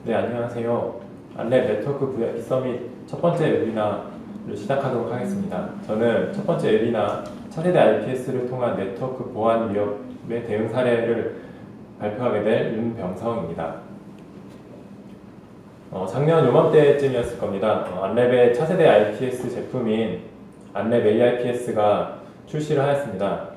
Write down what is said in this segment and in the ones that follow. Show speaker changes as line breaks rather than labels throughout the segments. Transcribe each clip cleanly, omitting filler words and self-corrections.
네, 안녕하세요. 안랩 네트워크 VIP 서밋 첫 번째 웨비나를 시작하도록 하겠습니다. 저는 첫 번째 웨비나 차세대 IPS를 통한 네트워크 보안 위협의 대응 사례를 발표하게 될 윤병성입니다. 작년 요맘때쯤이었을 겁니다. 안랩의 차세대 IPS 제품인 안랩 AIPS가 출시를 하였습니다.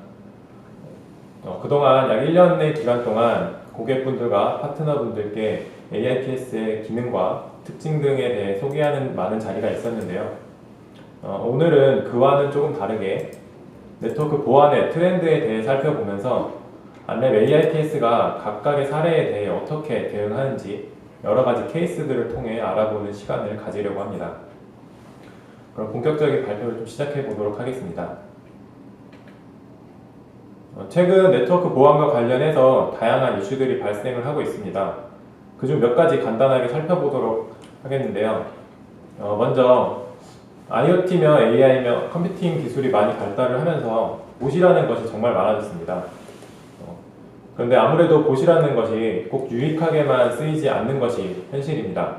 그동안 약 1년의 기간 동안 고객분들과 파트너분들께 AIPS의 기능과 특징 등에 대해 소개하는 많은 자리가 있었는데요. 오늘은 그와는 조금 다르게 네트워크 보안의 트렌드에 대해 살펴보면서 안랩 AIPS가 각각의 사례에 대해 어떻게 대응하는지 여러 가지 케이스들을 통해 알아보는 시간을 가지려고 합니다. 그럼 본격적인 발표를 좀 시작해 보도록 하겠습니다. 최근 네트워크 보안과 관련해서 다양한 이슈들이 발생을 하고 있습니다. 그중 몇 가지 간단하게 살펴보도록 하겠는데요. 먼저 IoT며 AI며 컴퓨팅 기술이 많이 발달을 하면서 봇이라는 것이 정말 많아졌습니다. 그런데 아무래도 봇이라는 것이 꼭 유익하게만 쓰이지 않는 것이 현실입니다.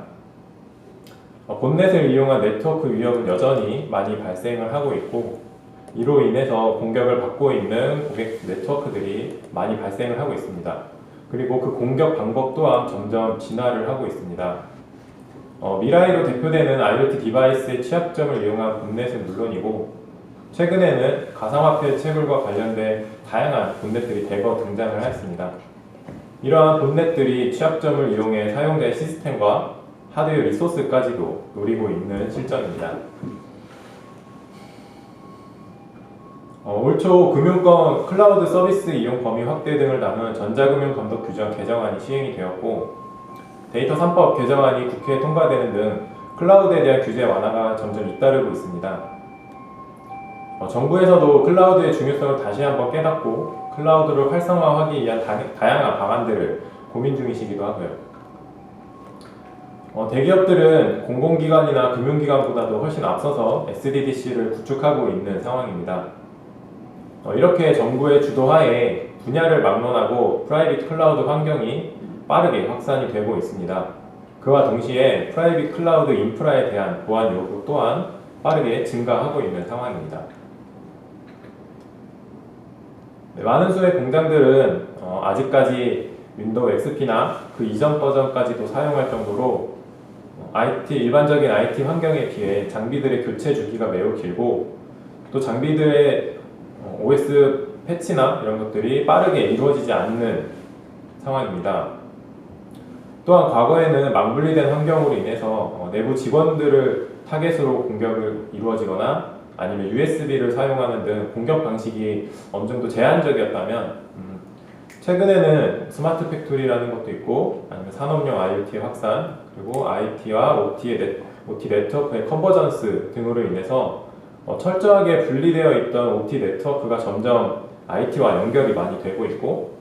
봇넷을 이용한 네트워크 위협은 여전히 많이 발생을 하고 있고, 이로 인해서 공격을 받고 있는 고객 네트워크들이 많이 발생을 하고 있습니다. 그리고 그 공격 방법 또한 점점 진화를 하고 있습니다. 미라이로 대표되는 IoT 디바이스의 취약점을 이용한 봇넷은 물론이고, 최근에는 가상화폐 채굴과 관련된 다양한 봇넷들이 대거 등장을 하였습니다. 이러한 봇넷들이 취약점을 이용해 사용자의 시스템과 하드웨어 리소스까지도 노리고 있는 실정입니다. 올 초 금융권 클라우드 서비스 이용 범위 확대 등을 담은 전자금융 감독 규정 개정안이 시행이 되었고, 데이터 3법 개정안이 국회에 통과되는 등 클라우드에 대한 규제 완화가 점점 잇따르고 있습니다. 정부에서도 클라우드의 중요성을 다시 한번 깨닫고 클라우드를 활성화하기 위한 다양한 방안들을 고민 중이시기도 하고요. 대기업들은 공공기관이나 금융기관보다도 훨씬 앞서서 SDDC를 구축하고 있는 상황입니다. 이렇게 정부의 주도하에 분야를 막론하고 프라이빗 클라우드 환경이 빠르게 확산이 되고 있습니다. 그와 동시에 프라이빗 클라우드 인프라에 대한 보안 요구 또한 빠르게 증가하고 있는 상황입니다. 많은 수의 공장들은 아직까지 윈도우 XP나 그 이전 버전까지도 사용할 정도로 일반적인 IT 환경에 비해 장비들의 교체 주기가 매우 길고, 또 장비들의 OS 패치나 이런 것들이 빠르게 이루어지지 않는 상황입니다. 또한 과거에는 망분리된 환경으로 인해서 내부 직원들을 타겟으로 공격을 이루어지거나 아니면 USB를 사용하는 등 공격 방식이 어느 정도 제한적이었다면, 최근에는 스마트 팩토리라는 것도 있고, 아니면 산업용 IoT의 확산, 그리고 IT와 OT 네트워크의 컨버전스 등으로 인해서 철저하게 분리되어 있던 OT 네트워크가 점점 IT와 연결이 많이 되고 있고,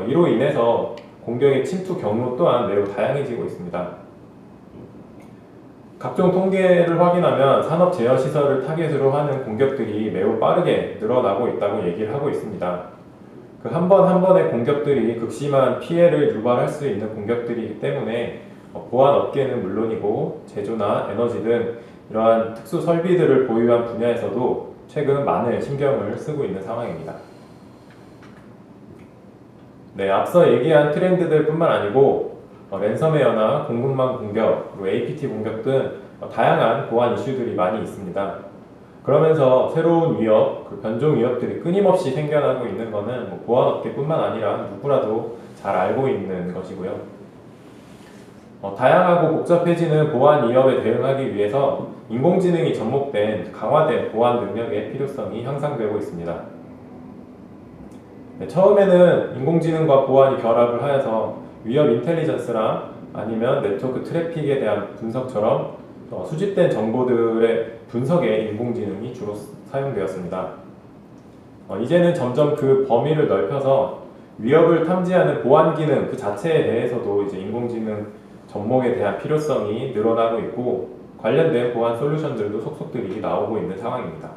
이로 인해서 공격의 침투 경로 또한 매우 다양해지고 있습니다. 각종 통계를 확인하면 산업 제어 시설을 타겟으로 하는 공격들이 매우 빠르게 늘어나고 있다고 얘기를 하고 있습니다. 그 한 번 한 번의 공격들이 극심한 피해를 유발할 수 있는 공격들이기 때문에 보안 업계는 물론이고 제조나 에너지 등 이러한 특수 설비들을 보유한 분야에서도 최근 많은 신경을 쓰고 있는 상황입니다. 네, 앞서 얘기한 트렌드들 뿐만 아니고 랜섬웨어나 공급망 공격, 그리고 APT 공격 등 다양한 보안 이슈들이 많이 있습니다. 그러면서 새로운 위협, 변종 위협들이 끊임없이 생겨나고 있는 것은 보안 업계뿐만 아니라 누구라도 잘 알고 있는 것이고요. 다양하고 복잡해지는 보안 위협에 대응하기 위해서 인공지능이 접목된 강화된 보안 능력의 필요성이 향상되고 있습니다. 처음에는 인공지능과 보안이 결합을 하여서 위협 인텔리전스나 아니면 네트워크 트래픽에 대한 분석처럼 수집된 정보들의 분석에 인공지능이 주로 사용되었습니다. 이제는 점점 그 범위를 넓혀서 위협을 탐지하는 보안 기능 그 자체에 대해서도 이제 인공지능 접목에 대한 필요성이 늘어나고 있고, 관련된 보안 솔루션들도 속속들이 나오고 있는 상황입니다.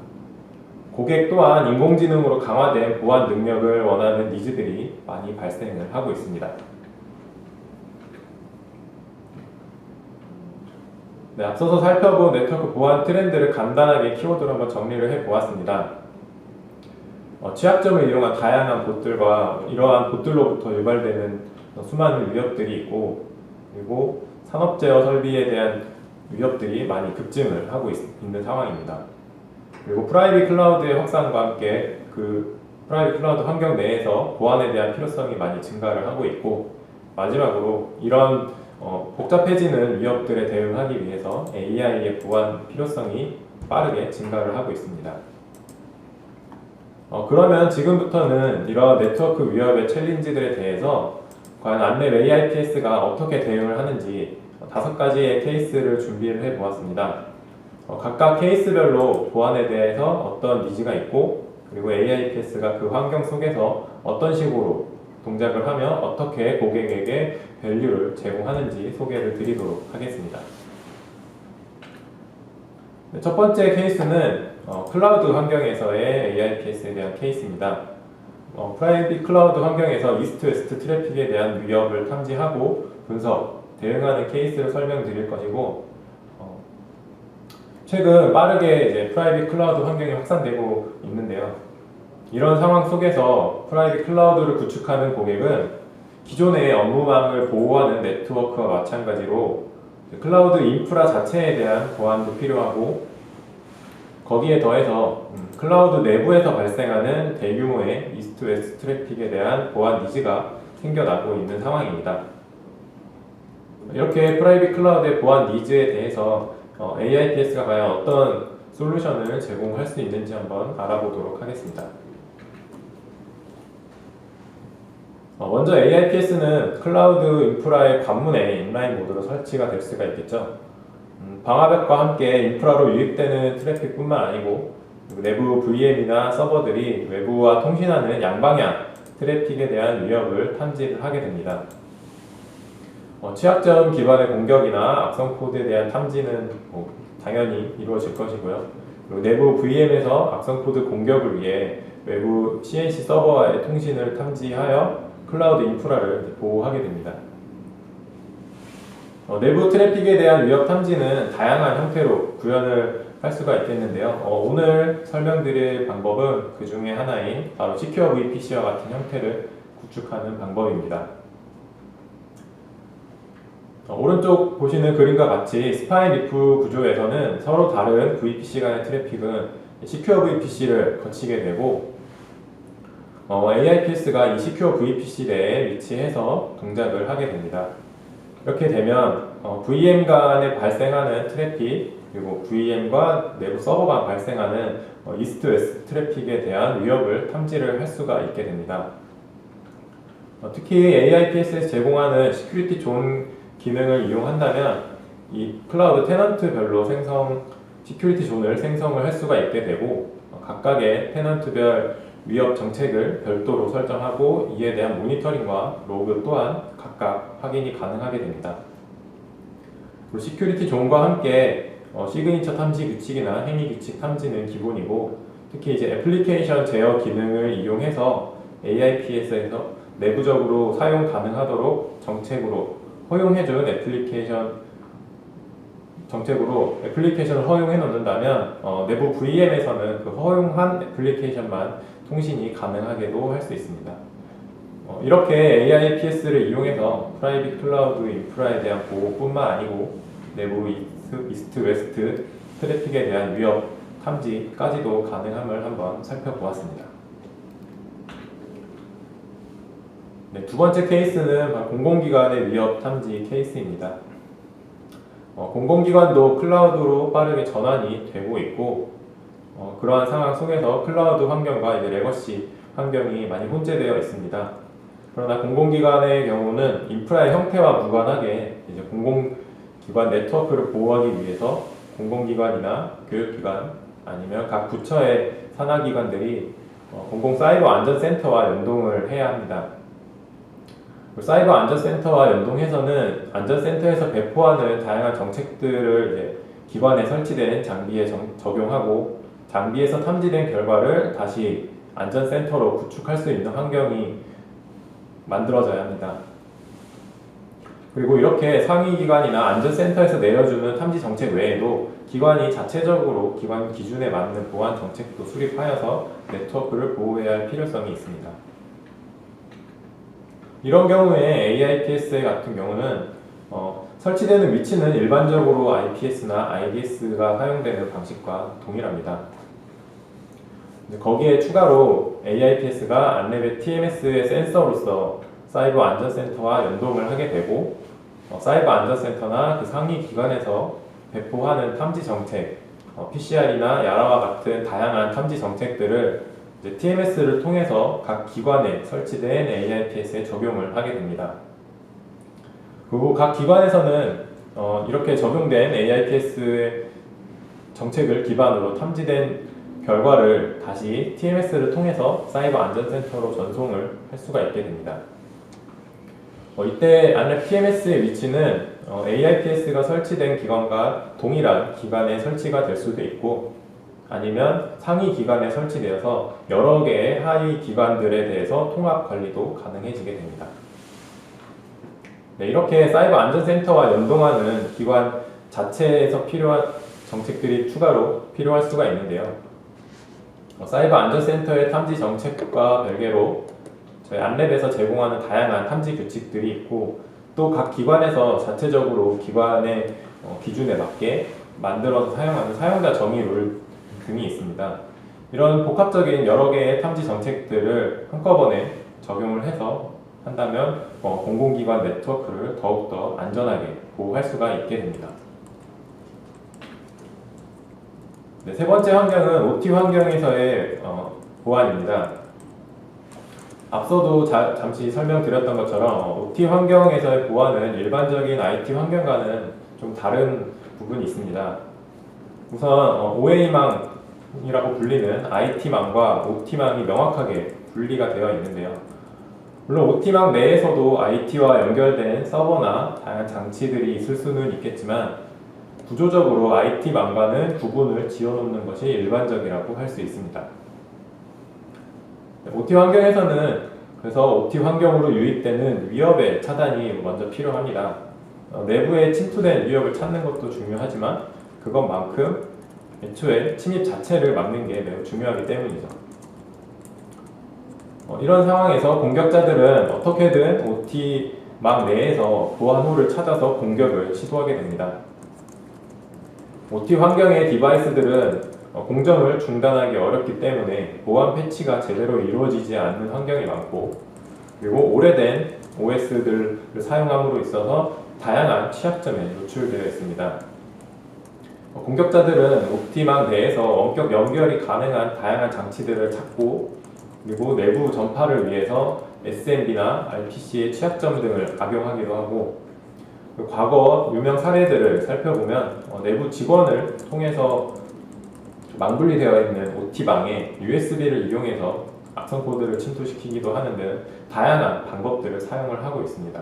고객 또한 인공지능으로 강화된 보안 능력을 원하는 니즈들이 많이 발생을 하고 있습니다. 네, 앞서서 살펴본 네트워크 보안 트렌드를 간단하게 키워드로 한번 정리를 해보았습니다. 취약점을 이용한 다양한 봇들과 이러한 봇들로부터 유발되는 수많은 위협들이 있고, 그리고 산업제어 설비에 대한 위협들이 많이 급증을 하고 있는 상황입니다. 그리고 프라이빗 클라우드의 확산과 함께 그 프라이빗 클라우드 환경 내에서 보안에 대한 필요성이 많이 증가를 하고 있고, 마지막으로 이런 복잡해지는 위협들에 대응하기 위해서 AI의 보안 필요성이 빠르게 증가를 하고 있습니다. 그러면 지금부터는 이런 네트워크 위협의 챌린지들에 대해서 과연 안랩 AIPS가 어떻게 대응을 하는지 5가지의 케이스를 준비를 해 보았습니다. 각각 케이스별로 보안에 대해서 어떤 니즈가 있고, 그리고 AIPS가 그 환경 속에서 어떤 식으로 동작을 하며 어떻게 고객에게 밸류를 제공하는지 소개를 드리도록 하겠습니다. 네, 첫 번째 케이스는 클라우드 환경에서의 AIPS에 대한 케이스입니다. 프라이빗 클라우드 환경에서 이스트 웨스트 트래픽에 대한 위협을 탐지하고 분석, 대응하는 케이스를 설명드릴 것이고, 최근 빠르게 이제 프라이빗 클라우드 환경이 확산되고 있는데요. 이런 상황 속에서 프라이빗 클라우드를 구축하는 고객은 기존의 업무망을 보호하는 네트워크와 마찬가지로 클라우드 인프라 자체에 대한 보안도 필요하고, 거기에 더해서 클라우드 내부에서 발생하는 대규모의 이스트 웨스트 트래픽에 대한 보안 니즈가 생겨나고 있는 상황입니다. 이렇게 프라이빗 클라우드의 보안 니즈에 대해서 AIPS가 과연 어떤 솔루션을 제공할 수 있는지 한번 알아보도록 하겠습니다. 먼저 AIPS는 클라우드 인프라의 관문에 인라인 모드로 설치가 될 수가 있겠죠. 방화벽과 함께 인프라로 유입되는 트래픽뿐만 아니고 내부 VM이나 서버들이 외부와 통신하는 양방향 트래픽에 대한 위협을 탐지를 하게 됩니다. 취약점 기반의 공격이나 악성 코드에 대한 탐지는 당연히 이루어질 것이고요. 그리고 내부 VM에서 악성 코드 공격을 위해 외부 CNC 서버와의 통신을 탐지하여 클라우드 인프라를 보호하게 됩니다. 내부 트래픽에 대한 위협 탐지는 다양한 형태로 구현을 할 수가 있겠는데요. 오늘 설명드릴 방법은 그 중에 하나인 바로 시큐어 VPC와 같은 형태를 구축하는 방법입니다. 오른쪽 보시는 그림과 같이 스파인 리프 구조에서는 서로 다른 VPC 간의 트래픽은 시큐어 VPC를 거치게 되고, AIPS가 이 시큐어 VPC 내에 위치해서 동작을 하게 됩니다. 이렇게 되면 VM 간에 발생하는 트래픽, 그리고 VM과 내부 서버 간 발생하는 이스트 웨스트 트래픽에 대한 위협을 탐지를 할 수가 있게 됩니다. 특히 AIPS에서 제공하는 시큐리티 존 기능을 이용한다면 이 클라우드 테넌트별로 시큐리티 존을 생성을 할 수가 있게 되고, 각각의 테넌트별 위협 정책을 별도로 설정하고 이에 대한 모니터링과 로그 또한 각각 확인이 가능하게 됩니다. 그리고 시큐리티 존과 함께 시그니처 탐지 규칙이나 행위 규칙 탐지는 기본이고, 특히 이제 애플리케이션 제어 기능을 이용해서 AIPS에서 내부적으로 사용 가능하도록 허용해준 애플리케이션을 허용해 놓는다면 내부 VM에서는 그 허용한 애플리케이션만 통신이 가능하게도 할 수 있습니다. 이렇게 AIPS를 이용해서 프라이빗 클라우드 인프라에 대한 보호뿐만 아니고 내부 이스트 웨스트 트래픽에 대한 위협 탐지까지도 가능함을 한번 살펴보았습니다. 네, 두 번째 케이스는 공공기관의 위협 탐지 케이스입니다. 공공기관도 클라우드로 빠르게 전환이 되고 있고, 그러한 상황 속에서 클라우드 환경과 이제 레거시 환경이 많이 혼재되어 있습니다. 그러나 공공기관의 경우는 인프라의 형태와 무관하게 이제 공공기관 네트워크를 보호하기 위해서 공공기관이나 교육기관 아니면 각 부처의 산하기관들이 공공사이버 안전센터와 연동을 해야 합니다. 사이버 안전센터와 연동해서는 안전센터에서 배포하는 다양한 정책들을 이제 기관에 설치된 장비에 적용하고, 장비에서 탐지된 결과를 다시 안전센터로 구축할 수 있는 환경이 만들어져야 합니다. 그리고 이렇게 상위 기관이나 안전센터에서 내려주는 탐지 정책 외에도 기관이 자체적으로 기관 기준에 맞는 보안 정책도 수립하여서 네트워크를 보호해야 할 필요성이 있습니다. 이런 경우에 AIPS 같은 경우는 설치되는 위치는 일반적으로 IPS나 IDS가 사용되는 방식과 동일합니다. 거기에 추가로 AIPS가 안랩의 TMS의 센서로서 사이버 안전센터와 연동을 하게 되고 사이버 안전센터나 그 상위 기관에서 배포하는 탐지 정책, PCR이나 야라와 같은 다양한 탐지 정책들을 TMS를 통해서 각 기관에 설치된 AIPS에 적용을 하게 됩니다. 그리고 각 기관에서는 이렇게 적용된 AIPS의 정책을 기반으로 탐지된 결과를 다시 TMS를 통해서 사이버 안전센터로 전송을 할 수가 있게 됩니다. 이때 안랩 TMS의 위치는 AIPS가 설치된 기관과 동일한 기관에 설치가 될 수도 있고 아니면 상위 기관에 설치되어서 여러 개의 하위 기관들에 대해서 통합 관리도 가능해지게 됩니다. 네, 이렇게 사이버 안전센터와 연동하는 기관 자체에서 필요한 정책들이 추가로 필요할 수가 있는데요. 사이버 안전센터의 탐지 정책과 별개로 저희 안랩에서 제공하는 다양한 탐지 규칙들이 있고 또 각 기관에서 자체적으로 기관의 기준에 맞게 만들어서 사용하는 사용자 정의 룰 등이 있습니다. 이런 복합적인 여러 개의 탐지 정책들을 한꺼번에 적용을 해서 한다면 공공기관 네트워크를 더욱더 안전하게 보호할 수가 있게 됩니다. 네, 세 번째 환경은 OT 환경에서의 보안입니다. 앞서도 잠시 설명드렸던 것처럼 OT 환경에서의 보안은 일반적인 IT 환경과는 좀 다른 부분이 있습니다. 우선 OA망이라고 불리는 IT망과 OT망이 명확하게 분리가 되어 있는데요. 물론 OT망 내에서도 IT와 연결된 서버나 다양한 장치들이 있을 수는 있겠지만 구조적으로 IT망과는 구분을 지어놓는 것이 일반적이라고 할 수 있습니다. OT 환경에서는 그래서 OT 환경으로 유입되는 위협의 차단이 먼저 필요합니다. 내부에 침투된 위협을 찾는 것도 중요하지만 그것만큼 애초에 침입 자체를 막는 게 매우 중요하기 때문이죠. 이런 상황에서 공격자들은 어떻게든 OT망 내에서 보안호를 찾아서 공격을 시도하게 됩니다. OT 환경의 디바이스들은 공정을 중단하기 어렵기 때문에 보안 패치가 제대로 이루어지지 않는 환경이 많고 그리고 오래된 OS들을 사용함으로 있어서 다양한 취약점에 노출되어 있습니다. 공격자들은 OT망 내에서 원격 연결이 가능한 다양한 장치들을 찾고 그리고 내부 전파를 위해서 SMB나 RPC의 취약점 등을 악용하기도 하고 과거 유명 사례들을 살펴보면 내부 직원을 통해서 망분리되어 있는 OT망에 USB를 이용해서 악성 코드를 침투시키기도 하는 등 다양한 방법들을 사용을 하고 있습니다.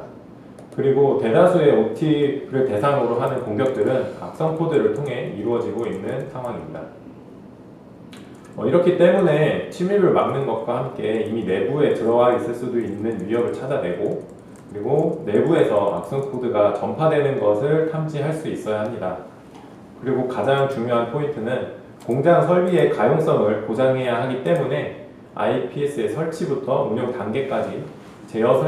그리고 대다수의 OT를 대상으로 하는 공격들은 악성 코드를 통해 이루어지고 있는 상황입니다. 이렇기 때문에 침입을 막는 것과 함께 이미 내부에 들어와 있을 수도 있는 위협을 찾아내고 그리고 내부에서 악성 코드가 전파되는 것을 탐지할 수 있어야 합니다. 그리고 가장 중요한 포인트는 공장 설비의 가용성을 보장해야 하기 때문에 IPS의 설치부터 운영 단계까지 제어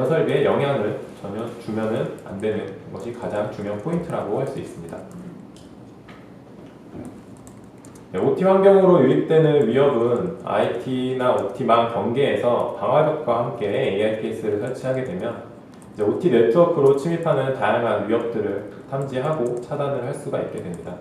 설비에 영향을 전혀 주면은 안 되는 것이 가장 중요한 포인트라고 할 수 있습니다. 네, OT 환경으로 유입되는 위협은 IT나 OT망 경계에서 방화벽과 함께 AIPS를 설치하게 되면 OT 네트워크로 침입하는 다양한 위협들을 탐지하고 차단을 할 수가 있게 됩니다.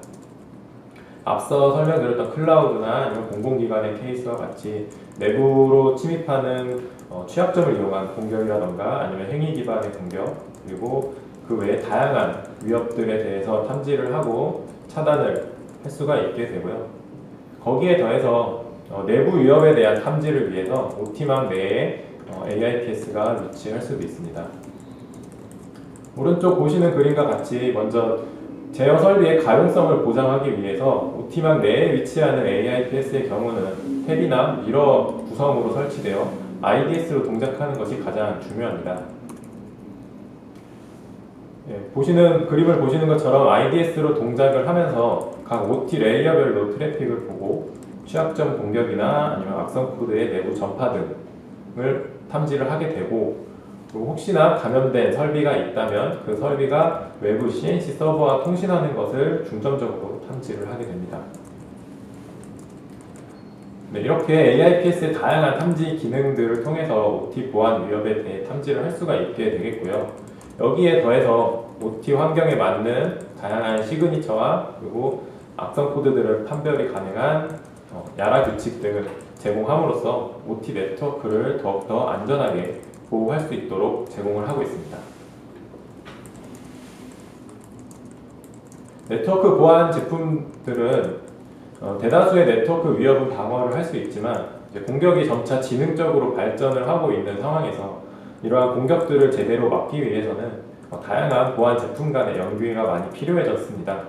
앞서 설명드렸던 클라우드나 아니면 공공기관의 케이스와 같이 내부로 침입하는 취약점을 이용한 공격이라던가 아니면 행위 기반의 공격 그리고 그 외에 다양한 위협들에 대해서 탐지를 하고 차단을 할 수가 있게 되고요. 거기에 더해서 내부 위협에 대한 탐지를 위해서 OT망 내에 AIPS가 위치할 수도 있습니다. 오른쪽 보시는 그림과 같이 먼저 제어 설비의 가용성을 보장하기 위해서 OT망 내에 위치하는 AIPS의 경우는 탭이나 미러 구성으로 설치되어 IDS로 동작하는 것이 가장 중요합니다. 그림을 보시는 것처럼 IDS로 동작을 하면서 각 OT 레이어별로 트래픽을 보고 취약점 공격이나 아니면 악성 코드의 내부 전파 등을 탐지를 하게 되고, 그리고 혹시나 감염된 설비가 있다면 그 설비가 외부 CNC 서버와 통신하는 것을 중점적으로 탐지를 하게 됩니다. 네, 이렇게 AIPS의 다양한 탐지 기능들을 통해서 OT 보안 위협에 대해 탐지를 할 수가 있게 되겠고요. 여기에 더해서 OT 환경에 맞는 다양한 시그니처와 그리고 악성 코드들을 판별이 가능한 야라 규칙 등을 제공함으로써 OT 네트워크를 더욱더 안전하게 보호할 수 있도록 제공을 하고 있습니다. 네트워크 보안 제품들은 대다수의 네트워크 위협은 방어를 할 수 있지만 공격이 점차 지능적으로 발전을 하고 있는 상황에서 이러한 공격들을 제대로 막기 위해서는 다양한 보안 제품 간의 연계가 많이 필요해졌습니다.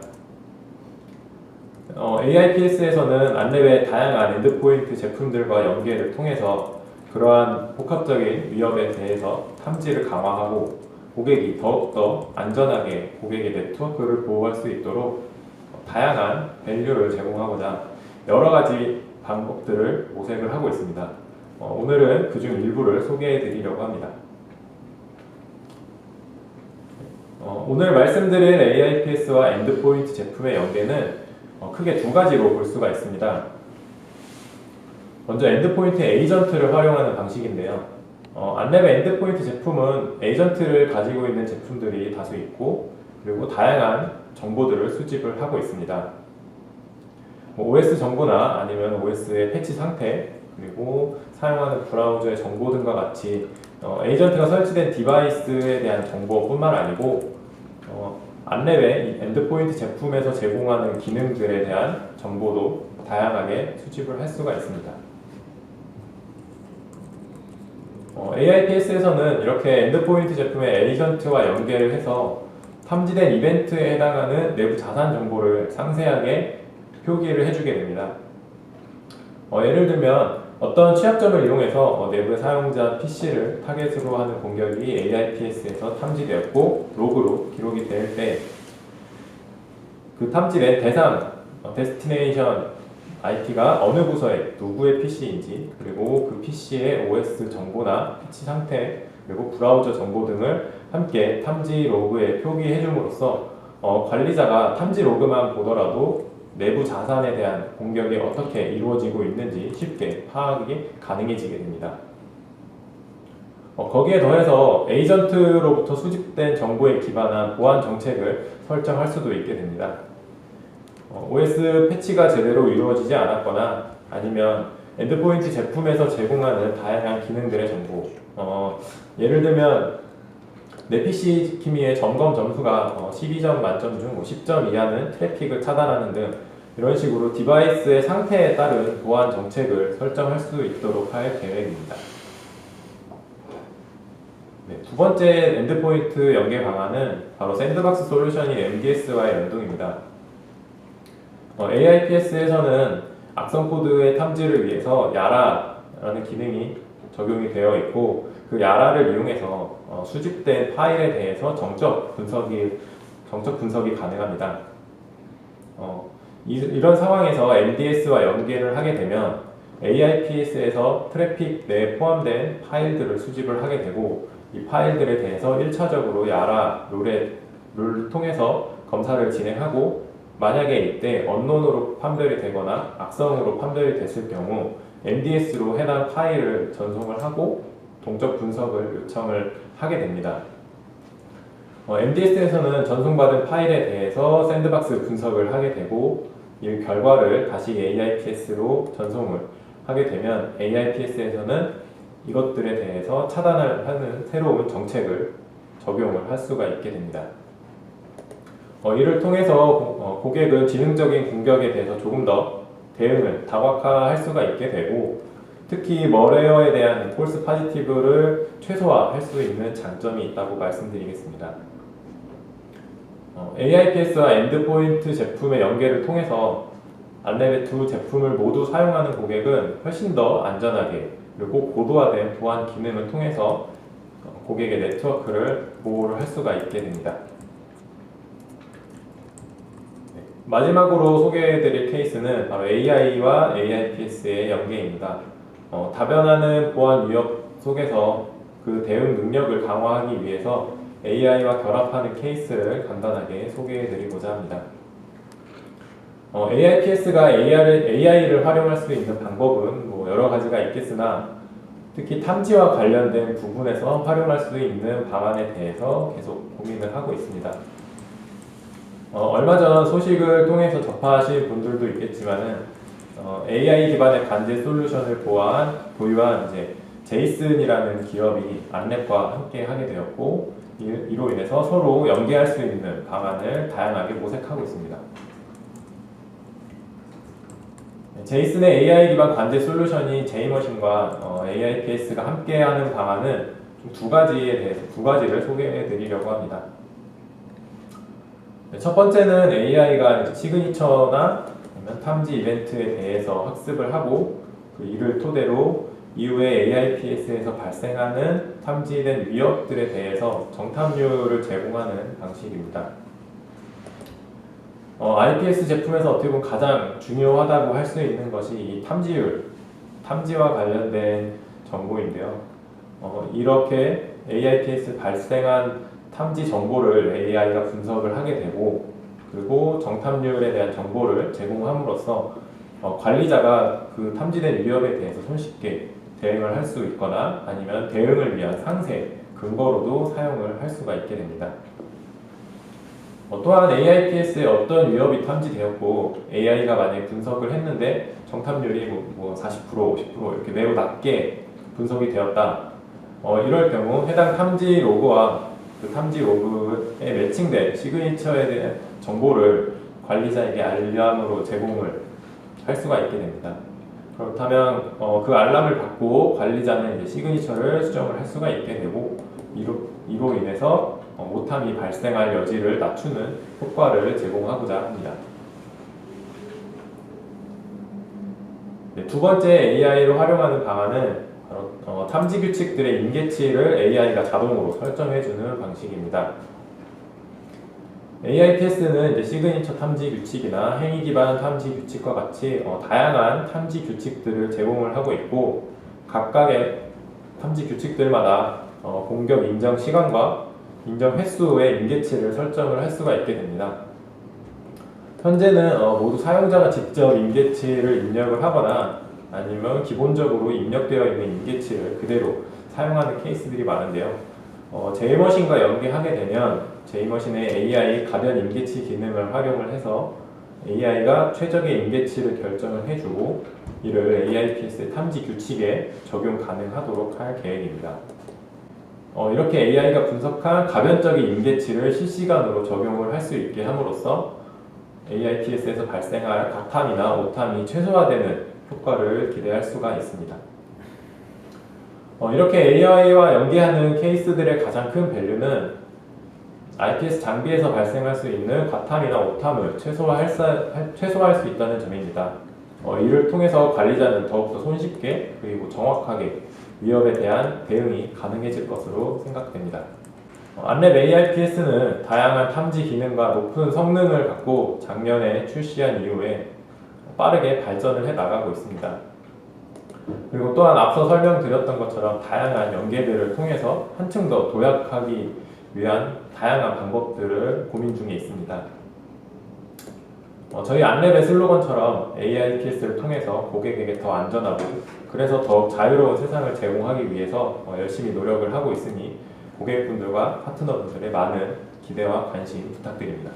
AIPS에서는 안내외 다양한 엔드포인트 제품들과 연계를 통해서 그러한 복합적인 위협에 대해서 탐지를 강화하고 고객이 더욱더 안전하게 고객의 네트워크를 보호할 수 있도록 다양한 밸류를 제공하고자 여러 가지 방법들을 모색을 하고 있습니다. 오늘은 그중 일부를 소개해 드리려고 합니다. 오늘 말씀드린 AIPS와 엔드포인트 제품의 연계는 크게 두 가지로 볼 수가 있습니다. 먼저 엔드포인트 에이전트를 활용하는 방식인데요. 안랩의 엔드포인트 제품은 에이전트를 가지고 있는 제품들이 다수 있고, 그리고 다양한 정보들을 수집을 하고 있습니다. OS 정보나 아니면 OS의 패치 상태, 그리고 사용하는 브라우저의 정보 등과 같이 에이전트가 설치된 디바이스에 대한 정보뿐만 아니고 안랩의 엔드포인트 제품에서 제공하는 기능들에 대한 정보도 다양하게 수집을 할 수가 있습니다. AIPS에서는 이렇게 엔드포인트 제품의 에이전트와 연계를 해서 탐지된 이벤트에 해당하는 내부 자산 정보를 상세하게 표기를 해주게 됩니다. 예를 들면 어떤 취약점을 이용해서 내부 사용자 PC를 타겟으로 하는 공격이 AIPS에서 탐지되었고 로그로 기록이 될 때 그 탐지된 대상, 데스티네이션 IP가 어느 부서에 누구의 PC인지, 그리고 그 PC의 OS 정보나 패치 상태, 그리고 브라우저 정보 등을 함께 탐지 로그에 표기해 줌으로써 관리자가 탐지 로그만 보더라도 내부 자산에 대한 공격이 어떻게 이루어지고 있는지 쉽게 파악이 가능해지게 됩니다. 거기에 더해서 에이전트로부터 수집된 정보에 기반한 보안 정책을 설정할 수도 있게 됩니다. OS 패치가 제대로 이루어지지 않았거나 아니면 엔드포인트 제품에서 제공하는 다양한 기능들의 정보, 예를 들면 내 PC 키미의 점검 점수가 12점 만점 중 10점 이하는 트래픽을 차단하는 등 이런 식으로 디바이스의 상태에 따른 보안 정책을 설정할 수 있도록 할 계획입니다. 네, 두 번째 엔드포인트 연계 방안은 바로 샌드박스 솔루션인 MDS와의 연동입니다. AIPS에서는 악성 코드의 탐지를 위해서 야라라는 기능이 적용이 되어 있고, 그 야라를 이용해서 수집된 파일에 대해서 정적 분석이 가능합니다. 이런 상황에서 MDS와 연계를 하게 되면 AIPS에서 트래픽 내에 포함된 파일들을 수집을 하게 되고, 이 파일들에 대해서 1차적으로 야라 룰을 통해서 검사를 진행하고, 만약에 이때 언론으로 판별이 되거나 악성으로 판별이 됐을 경우 MDS로 해당 파일을 전송을 하고 동적 분석을 요청을 하게 됩니다. MDS에서는 전송받은 파일에 대해서 샌드박스 분석을 하게 되고, 이 결과를 다시 AIPS로 전송을 하게 되면 AIPS에서는 이것들에 대해서 차단을 하는 새로운 정책을 적용을 할 수가 있게 됩니다. 이를 통해서 고객은 지능적인 공격에 대해서 조금 더 대응을 다각화할 수가 있게 되고, 특히 머레어에 대한 폴스 파지티브를 최소화할 수 있는 장점이 있다고 말씀드리겠습니다. AIPS와 엔드포인트 제품의 연계를 통해서 안랩의 두 제품을 모두 사용하는 고객은 훨씬 더 안전하게 그리고 고도화된 보안 기능을 통해서 고객의 네트워크를 보호를 할 수가 있게 됩니다. 마지막으로 소개해드릴 케이스는 바로 AI와 AIPS의 연계입니다. 다변화는 보안 위협 속에서 그 대응 능력을 강화하기 위해서 AI와 결합하는 케이스를 간단하게 소개해드리고자 합니다. AIPS가 AI를 활용할 수 있는 방법은 여러 가지가 있겠으나 특히 탐지와 관련된 부분에서 활용할 수 있는 방안에 대해서 계속 고민을 하고 있습니다. 얼마 전 소식을 통해서 접하신 분들도 있겠지만은 AI 기반의 관제 솔루션을 보유한 이제 제이슨이라는 기업이 안랩과 함께 하게 되었고 이로 인해서 서로 연계할 수 있는 방안을 다양하게 모색하고 있습니다. 제이슨의 AI 기반 관제 솔루션이 제이머신과 AIPS가 함께하는 방안은 두 가지를 소개해 드리려고 합니다. 첫 번째는 AI가 시그니처나 탐지 이벤트에 대해서 학습을 하고 이를 토대로 이후에 AIPS에서 발생하는 탐지된 위협들에 대해서 정탐률을 제공하는 방식입니다. IPS 제품에서 어떻게 보면 가장 중요하다고 할 수 있는 것이 이 탐지와 관련된 정보인데요. 이렇게 AIPS 발생한 탐지 정보를 AI가 분석을 하게 되고 그리고 정탐률에 대한 정보를 제공함으로써 관리자가 그 탐지된 위협에 대해서 손쉽게 대응을 할 수 있거나 아니면 대응을 위한 상세, 근거로도 사용을 할 수가 있게 됩니다. 또한 AIPS에 어떤 위협이 탐지되었고 AI가 만약에 분석을 했는데 정탐률이 40%, 50% 이렇게 매우 낮게 분석이 되었다. 이럴 경우 해당 탐지 로그와 그 탐지 로그에 매칭된 시그니처에 대한 정보를 관리자에게 알람으로 제공을 할 수가 있게 됩니다. 그렇다면 그 알람을 받고 관리자는 이제 시그니처를 수정을 할 수가 있게 되고 이로 인해서 오탐이 발생할 여지를 낮추는 효과를 제공하고자 합니다. 두 번째 AI를 활용하는 방안은 바로 탐지 규칙들의 임계치를 AI가 자동으로 설정해주는 방식입니다. AIPS는 이제 시그니처 탐지 규칙이나 행위 기반 탐지 규칙과 같이 다양한 탐지 규칙들을 제공을 하고 있고 각각의 탐지 규칙들마다 공격 인정 시간과 인정 횟수의 임계치를 설정을 할 수가 있게 됩니다. 현재는 모두 사용자가 직접 임계치를 입력을 하거나 아니면 기본적으로 입력되어 있는 임계치를 그대로 사용하는 케이스들이 많은데요. 제이머신과 연계하게 되면 제이머신의 AI 가변 임계치 기능을 활용을 해서 AI가 최적의 임계치를 결정을 해주고 이를 AIPS의 탐지 규칙에 적용 가능하도록 할 계획입니다. 이렇게 AI가 분석한 가변적인 임계치를 실시간으로 적용을 할 수 있게 함으로써 AIPS에서 발생할 가탐이나 오탐이 최소화되는 효과를 기대할 수가 있습니다. 이렇게 AI와 연계하는 케이스들의 가장 큰 밸류는 IPS 장비에서 발생할 수 있는 과탐이나 오탐을 최소화할 수 있다는 점입니다. 이를 통해서 관리자는 더욱더 손쉽게 그리고 정확하게 위협에 대한 대응이 가능해질 것으로 생각됩니다. 안랩 AIPS는 다양한 탐지 기능과 높은 성능을 갖고 작년에 출시한 이후에 빠르게 발전을 해 나가고 있습니다. 그리고 또한 앞서 설명드렸던 것처럼 다양한 연계들을 통해서 한층 더 도약하기 위한 다양한 방법들을 고민 중에 있습니다. 저희 안랩의 슬로건처럼 AIPS를 통해서 고객에게 더 안전하고 그래서 더욱 자유로운 세상을 제공하기 위해서 열심히 노력을 하고 있으니 고객분들과 파트너분들의 많은 기대와 관심 부탁드립니다.